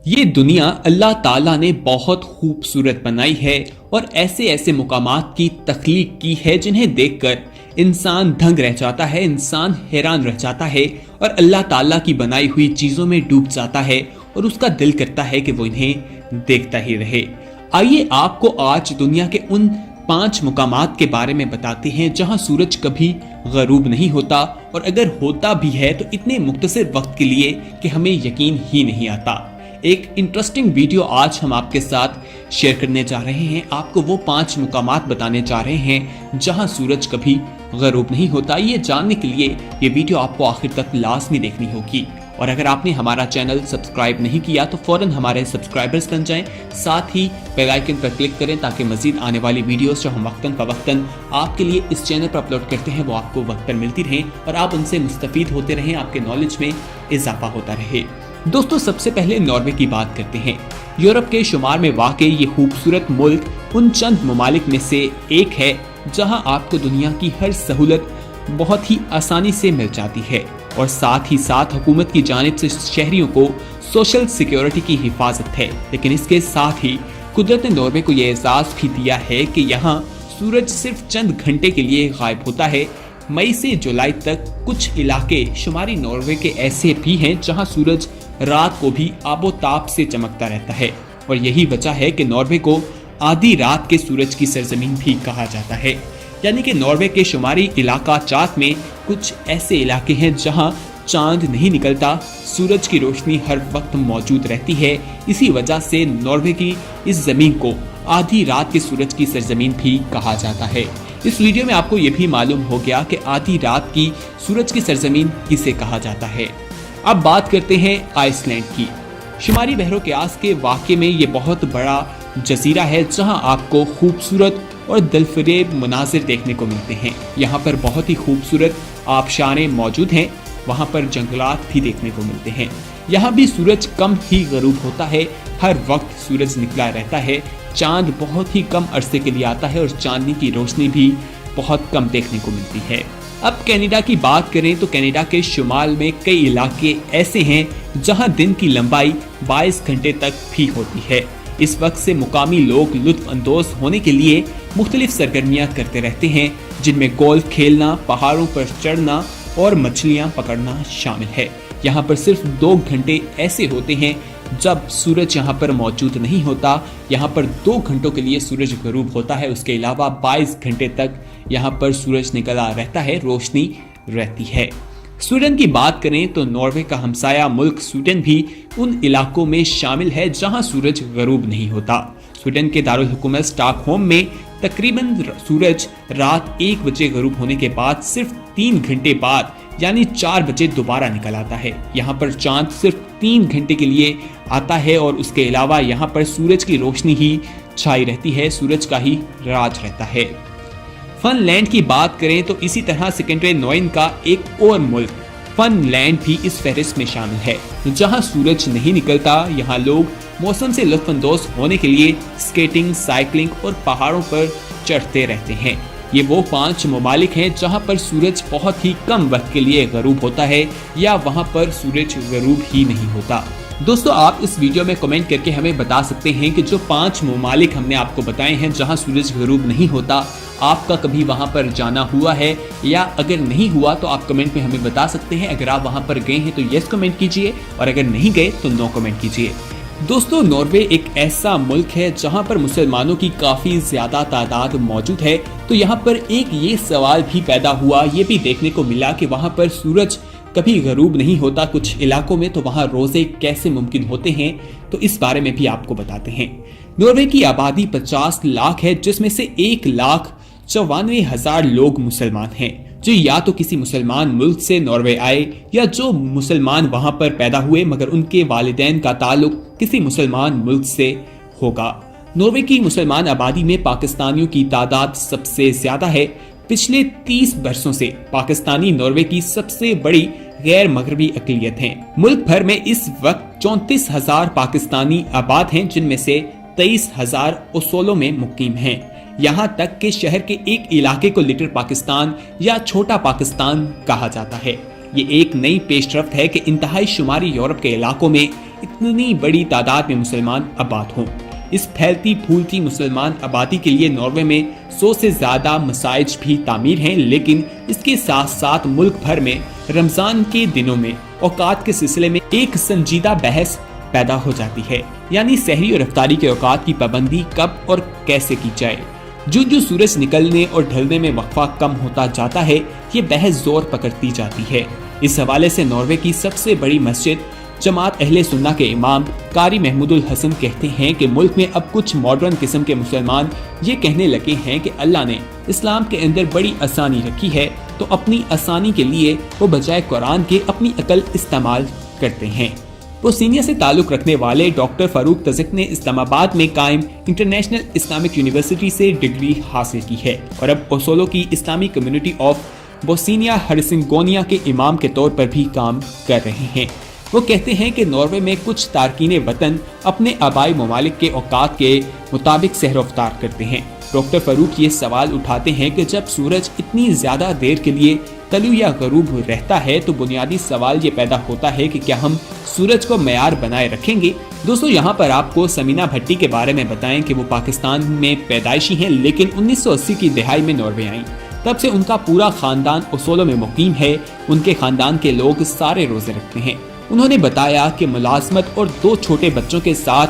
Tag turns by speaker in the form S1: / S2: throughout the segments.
S1: یہ دنیا اللہ تعالیٰ نے بہت خوبصورت بنائی ہے اور ایسے ایسے مقامات کی تخلیق کی ہے جنہیں دیکھ کر انسان دھنگ رہ جاتا ہے، انسان حیران رہ جاتا ہے اور اللہ تعالیٰ کی بنائی ہوئی چیزوں میں ڈوب جاتا ہے اور اس کا دل کرتا ہے کہ وہ انہیں دیکھتا ہی رہے۔ آئیے آپ کو آج دنیا کے ان 5 مقامات کے بارے میں بتاتے ہیں جہاں سورج کبھی غروب نہیں ہوتا، اور اگر ہوتا بھی ہے تو اتنے مختصر وقت کے لیے کہ ہمیں یقین ہی نہیں آتا۔ ایک انٹرسٹنگ ویڈیو آج ہم آپ کے ساتھ شیئر کرنے جا رہے ہیں، آپ کو وہ 5 مقامات بتانے جا رہے ہیں جہاں سورج کبھی غروب نہیں ہوتا۔ یہ جاننے کے لیے یہ ویڈیو آپ کو آخر تک لازمی دیکھنی ہوگی، اور اگر آپ نے ہمارا چینل سبسکرائب نہیں کیا تو فوراً ہمارے سبسکرائبرز بن جائیں، ساتھ ہی بیل آئیکن پر کلک کریں تاکہ مزید آنے والی ویڈیوز جو ہم وقتاً فوقتاً آپ کے لیے اس چینل پر اپلوڈ کرتے ہیں وہ آپ کو وقت پر ملتی رہیں اور آپ ان سے مستفید ہوتے رہیں، آپ کے نالج میں اضافہ ہوتا رہے۔ دوستو، سب سے پہلے ناروے کی بات کرتے ہیں۔ یورپ کے شمار میں واقع یہ خوبصورت ملک ان چند ممالک میں سے ایک ہے جہاں آپ کو دنیا کی ہر سہولت بہت ہی آسانی سے مل جاتی ہے، اور ساتھ ہی ساتھ حکومت کی جانب سے شہریوں کو سوشل سیکیورٹی کی حفاظت ہے۔ لیکن اس کے ساتھ ہی قدرت نے ناروے کو یہ احساس بھی دیا ہے کہ یہاں سورج صرف چند گھنٹے کے لیے غائب ہوتا ہے۔ مئی سے جولائی تک کچھ علاقے شمالی ناروے کے ایسے بھی ہیں جہاں سورج رات کو بھی آب و تاب سے چمکتا رہتا ہے، اور یہی وجہ ہے کہ ناروے کو آدھی رات کے سورج کی سرزمین بھی کہا جاتا ہے۔ یعنی کہ ناروے کے شمالی علاقہ جات میں کچھ ایسے علاقے ہیں جہاں چاند نہیں نکلتا، سورج کی روشنی ہر وقت موجود رہتی ہے۔ اسی وجہ سے ناروے کی اس زمین کو آدھی رات کے سورج کی سرزمین بھی کہا جاتا ہے۔ اس ویڈیو میں آپ کو یہ بھی معلوم ہو گیا کہ آدھی رات کی سورج کی سرزمین کسے کہا جاتا ہے۔ اب بات کرتے ہیں آئس لینڈ کی۔ شمالی بحر کے واقع میں یہ بہت بڑا جزیرہ ہے جہاں آپ کو خوبصورت اور دلفریب مناظر دیکھنے کو ملتے ہیں۔ یہاں پر بہت ہی خوبصورت آبشاریں موجود ہیں، وہاں پر جنگلات بھی دیکھنے کو ملتے ہیں۔ یہاں بھی سورج کم ہی غروب ہوتا ہے، ہر وقت سورج نکلا رہتا ہے، چاند بہت ہی کم عرصے کے لیے آتا ہے اور چاندنی کی روشنی بھی بہت کم دیکھنے کو ملتی ہے۔ اب کینیڈا کی بات کریں تو کینیڈا کے شمال میں کئی علاقے ایسے ہیں جہاں دن کی لمبائی 22 گھنٹے تک بھی ہوتی ہے۔ اس وقت سے مقامی لوگ لطف اندوز ہونے کے لیے مختلف سرگرمیاں کرتے رہتے ہیں، جن میں گولف کھیلنا، پہاڑوں پر چڑھنا اور مچھلیاں پکڑنا شامل ہے۔ یہاں پر صرف 2 گھنٹے ایسے ہوتے ہیں جب سورج یہاں پر موجود نہیں ہوتا، یہاں پر 2 گھنٹوں کے لیے سورج غروب ہوتا ہے، اس کے علاوہ 22 گھنٹے تک یہاں پر سورج نکلا رہتا ہے، روشنی رہتی ہے۔ سویڈن کی بات کریں تو ناروے کا ہمسایہ ملک سویڈن بھی ان علاقوں میں شامل ہے جہاں سورج غروب نہیں ہوتا۔ سویڈن کے دارالحکومت سٹاک ہوم میں تقریباً سورج رات 1 بجے غروب ہونے کے بعد صرف 3 گھنٹے بعد یعنی 4 بجے دوبارہ نکل آتا ہے۔ یہاں پر چاند صرف 3 گھنٹے کے لیے آتا ہے اور اس کے علاوہ یہاں پر سورج کی روشنی ہی چھائی رہتی ہے، سورج کا ہی راج رہتا ہے۔ فن لینڈ کی بات کریں تو اسی طرح سکنڈری نوئن کا ایک اور ملک فن لینڈ بھی اس فہرست میں شامل ہے، جہاں سورج نہیں نکلتا۔ یہاں لوگ موسم سے لطف اندوز ہونے کے لیے سکیٹنگ، سائیکلنگ اور پہاڑوں پر چڑھتے رہتے ہیں۔ یہ وہ 5 ممالک ہیں جہاں پر سورج بہت ہی کم وقت کے لیے غروب ہوتا ہے یا وہاں پر سورج غروب ہی نہیں ہوتا۔ دوستو، آپ اس ویڈیو میں کمنٹ کر کے ہمیں بتا سکتے ہیں کہ جو 5 ممالک ہم نے آپ کو بتائے ہیں جہاں سورج غروب نہیں ہوتا، آپ کا کبھی وہاں پر جانا ہوا ہے، یا اگر نہیں ہوا تو آپ کمنٹ میں ہمیں بتا سکتے ہیں۔ اگر آپ وہاں پر گئے ہیں تو یس کمنٹ کیجئے، اور اگر نہیں گئے تو نو کمنٹ کیجئے۔ دوستو، ناروے ایک ایسا ملک ہے جہاں پر مسلمانوں کی کافی زیادہ تعداد موجود ہے، تو یہاں پر ایک یہ سوال بھی پیدا ہوا، یہ بھی دیکھنے کو ملا کہ وہاں پر سورج کبھی غروب نہیں ہوتا کچھ علاقوں میں، تو وہاں روزے کیسے ممکن ہوتے ہیں، تو اس بارے میں بھی آپ کو بتاتے ہیں۔ ناروے کی آبادی 50 لاکھ ہے، جس میں سے 1,94,000 لوگ مسلمان ہیں، جو یا تو کسی مسلمان ملک سے ناروے آئے یا جو مسلمان وہاں پر پیدا ہوئے مگر ان کے والدین کا تعلق کسی مسلمان ملک سے ہوگا۔ ناروے کی مسلمان آبادی میں پاکستانیوں کی تعداد سب سے زیادہ ہے۔ پچھلے 30 برسوں سے پاکستانی ناروے کی سب سے بڑی غیر مغربی اقلیت ہیں۔ ملک بھر میں اس وقت 34,000 پاکستانی آباد ہیں، جن میں سے 23,000 اصولوں میں مقیم ہیں۔ یہاں تک کہ شہر کے ایک علاقے کو لٹل پاکستان یا چھوٹا پاکستان کہا جاتا ہے۔ یہ ایک نئی پیش رفت ہے کہ انتہائی شمالی یورپ کے علاقوں میں इतनी बड़ी तादाद में मुसलमान आबाद हों। इस फैलती फूलती मुसलमान आबादी के लिए नॉर्वे में 100 से ज्यादा मसाजिद भी तामीर हैं, लेकिन इसके साथ साथ मुल्क भर में रमजान के दिनों में औकात के सिलसिले में एक संजीदा बहस पैदा हो जाती है, यानी सहरी और इफ्तारी के औकात की पाबंदी कब और कैसे की जाए। जो सूरज निकलने और ढलने में वक्फा कम होता जाता है, ये बहस जोर पकड़ती जाती है। इस हवाले से नॉर्वे की सबसे बड़ी मस्जिद जमात अहले सुन्ना के इमाम कारी महमूदुल हसन कहते हैं कि मुल्क में अब कुछ मॉडर्न किस्म के मुसलमान ये कहने लगे हैं कि अल्लाह ने इस्लाम के अंदर बड़ी आसानी रखी है, तो अपनी आसानी के लिए वो बजाय कुरान के अपनी अकल इस्तेमाल करते हैं। बोस्निया से ताल्लुक रखने वाले डॉक्टर फारूक तजिक ने इस्लामाबाद में कायम इंटरनेशनल इस्लामिक यूनिवर्सिटी से डिग्री हासिल की है और अब ओसोलो की इस्लामी कम्युनिटी ऑफ बोस्निया हर्सिंगोनिया के इमाम के तौर पर भी काम कर रहे हैं। वो कहते हैं कि नॉर्वे में कुछ तारकीन वतन अपने आबाई ममालिक के औकात के मुताबिक सहर इफ्तार करते हैं। डॉक्टर फारूक ये सवाल उठाते हैं कि जब सूरज इतनी ज्यादा देर के लिए तलू या गरूब रहता है तो बुनियादी सवाल ये पैदा होता है कि क्या हम सूरज को मयार बनाए रखेंगे। दोस्तों, यहाँ पर आपको समीना भट्टी के बारे में बताएं कि वो पाकिस्तान में पैदाइशी हैं, लेकिन 1980 की दहाई में नॉर्वे आई। तब से उनका पूरा खानदान ओसोलो में मुकीम है। उनके खानदान के लोग सारे रोजे रखते हैं। उन्होंने बताया कि मुलाजमत और 2 छोटे बच्चों के साथ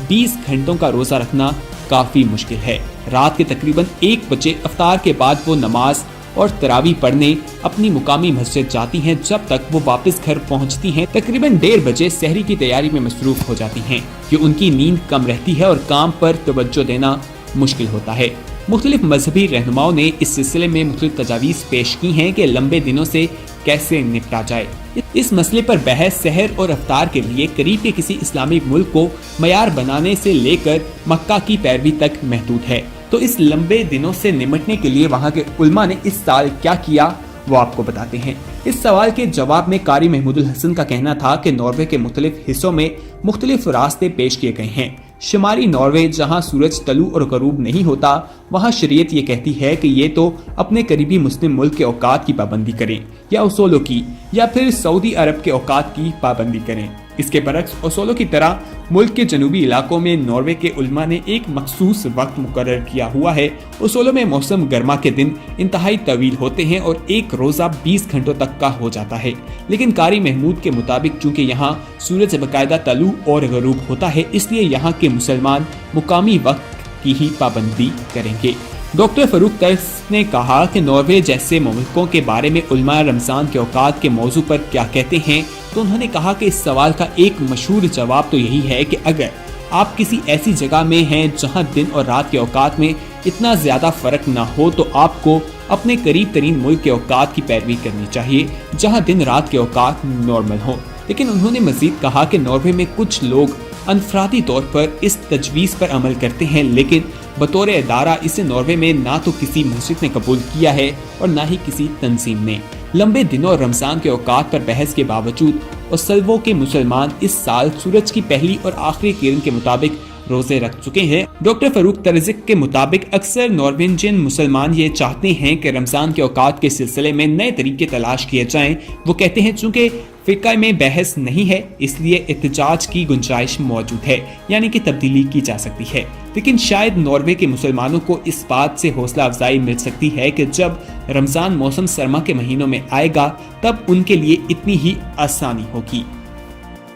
S1: 20 घंटों का रोजा रखना काफी मुश्किल है। रात के तकरीबन 1 बजे इफ्तार के बाद वो नमाज और तरावी पढ़ने अपनी मुकामी मस्जिद जाती हैं। जब तक वो वापस घर पहुंचती हैं तकरीबन 1:30 बजे सहरी की तैयारी में मसरूफ हो जाती हैं कि उनकी नींद कम रहती है और काम पर तवज्जो देना मुश्किल होता है। मुख्तलिफ मजहबी रहनुमाओं ने इस सिलसिले में मुख्तलिफ तजावीज़ पेश की हैं कि लंबे दिनों से कैसे निपटा जाए। इस मसले पर बहस सहर और अफ्तार के लिए करीब के किसी इस्लामिक मुल्क को मयार बनाने से लेकर मक्का की पैरवी तक महदूद है। तो इस लंबे दिनों से निपटने के लिए वहाँ के उल्मा ने इस साल क्या किया वो आपको बताते हैं। इस सवाल के जवाब में कारी महमूदुल हसन का कहना था कि नॉर्वे के मुख्तलिफ हिस्सों में मुख्तलिफ रास्ते पेश किए गए हैं। शुमारी नॉर्वे जहां सूरज तलू और गरूब नहीं होता, वहां शरीयत ये कहती है कि ये तो अपने करीबी मुस्लिम मुल्क के औकात की पाबंदी करें या ओसोलो की, या फिर सऊदी अरब के औकात की पाबंदी करें। इसके बरक्स ओसोलो की तरह मुल्क के जनूबी इलाकों में नॉर्वे के उल्मा ने एक मखसूस वक्त मुकर्रर किया हुआ है। ओसोलो में मौसम गर्मा के दिन इंतहाई तवील होते हैं और एक रोजा 20 घंटों तक का हो जाता है, लेकिन कारी महमूद के मुताबिक चूंकि यहाँ सूरज बाकायदा तलू और गरूब होता है, इसलिए यहाँ के मुसलमान मुकामी वक्त की ही पाबंदी करेंगे। डॉक्टर फारूक तजिक ने कहा कि नॉर्वे जैसे मुल्कों के बारे में उल्मा रमजान के औकात के मौजू पर क्या कहते हैं, तो उन्होंने कहा कि इस सवाल का एक मशहूर जवाब तो यही है कि अगर आप किसी ऐसी जगह में हैं जहां दिन और रात के औकात में इतना ज्यादा फर्क ना हो, तो आपको अपने करीब तरीन मुल्क के औकात की पैरवी करनी चाहिए जहां दिन रात के औकात नॉर्मल हो। लेकिन उन्होंने मजीद कहा कि नॉर्वे में कुछ लोग अनफरादी तौर पर इस तजवीज़ पर अमल करते हैं, लेकिन बतौर इदारा इसे नॉर्वे में ना तो किसी मस्जिद ने कबूल किया है और ना ही किसी तंजीम ने। लंबे दिनों और रमजान के औकात पर बहस के बावजूद ओसोलो के मुसलमान इस साल सूरज की पहली और आखिरी किरण के मुताबिक रोजे रख चुके हैं। डॉक्टर फारूक तजिक के मुताबिक अक्सर नॉर्वेजियन मुसलमान ये चाहते हैं कि रमजान के औकात के सिलसिले में नए तरीके तलाश किए जाएं। वो कहते हैं चूंकि फिक्का में बहस नहीं है, इसलिए एहतजाज की गुंजाइश मौजूद है, यानी कि तब्दीली की जा सकती है। लेकिन शायद नॉर्वे के मुसलमानों को इस बात से हौसला अफजाई मिल सकती है कि जब रमजान मौसम सरमा के महीनों में आएगा तब उनके लिए इतनी ही आसानी होगी,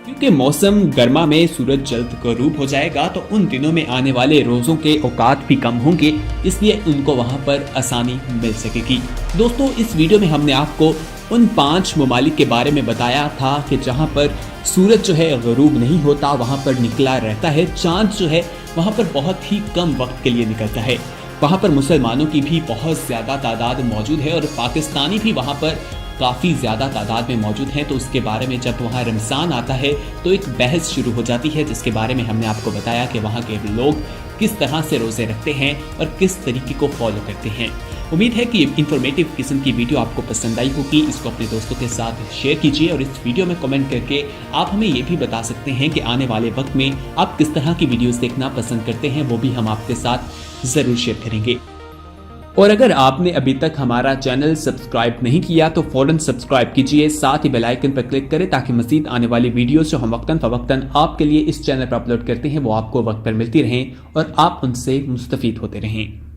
S1: क्योंकि मौसम गर्मा में सूरज जल्द गरूब हो जाएगा तो उन दिनों में आने वाले रोजों के औकात भी कम होंगे, इसलिए उनको वहां पर आसानी मिल सकेगी। दोस्तों, इस वीडियो में हमने आपको उन 5 ममालिक के बारे में बताया था कि जहां पर सूरज जो है गरूब नहीं होता, वहां पर निकला रहता है। चांद जो है वहां पर बहुत ही कम वक्त के लिए निकलता है। वहां पर मुसलमानों की भी बहुत ज्यादा तादाद मौजूद है और पाकिस्तानी भी वहां पर काफ़ी ज़्यादा तादाद में मौजूद हैं। तो उसके बारे में जब वहाँ रमज़ान आता है तो एक बहस शुरू हो जाती है, जिसके बारे में हमने आपको बताया कि वहाँ के लोग किस तरह से रोज़े रखते हैं और किस तरीके को फॉलो करते हैं। उम्मीद है कि इन्फॉर्मेटिव किस्म की वीडियो आपको पसंद आई होगी। इसको अपने दोस्तों के साथ शेयर कीजिए और इस वीडियो में कमेंट करके आप हमें ये भी बता सकते हैं कि आने वाले वक्त में आप किस तरह की वीडियोस देखना पसंद करते हैं, वो भी हम आपके साथ ज़रूर शेयर करेंगे। اور اگر آپ نے ابھی تک ہمارا چینل سبسکرائب نہیں کیا تو فوراً سبسکرائب کیجئے، ساتھ ہی بیل آئیکن پر کلک کریں تاکہ مزید آنے والی ویڈیوز جو ہم وقتاً فوقتاً آپ کے لیے اس چینل پر اپلوڈ کرتے ہیں وہ آپ کو وقت پر ملتی رہیں اور آپ ان سے مستفید ہوتے رہیں۔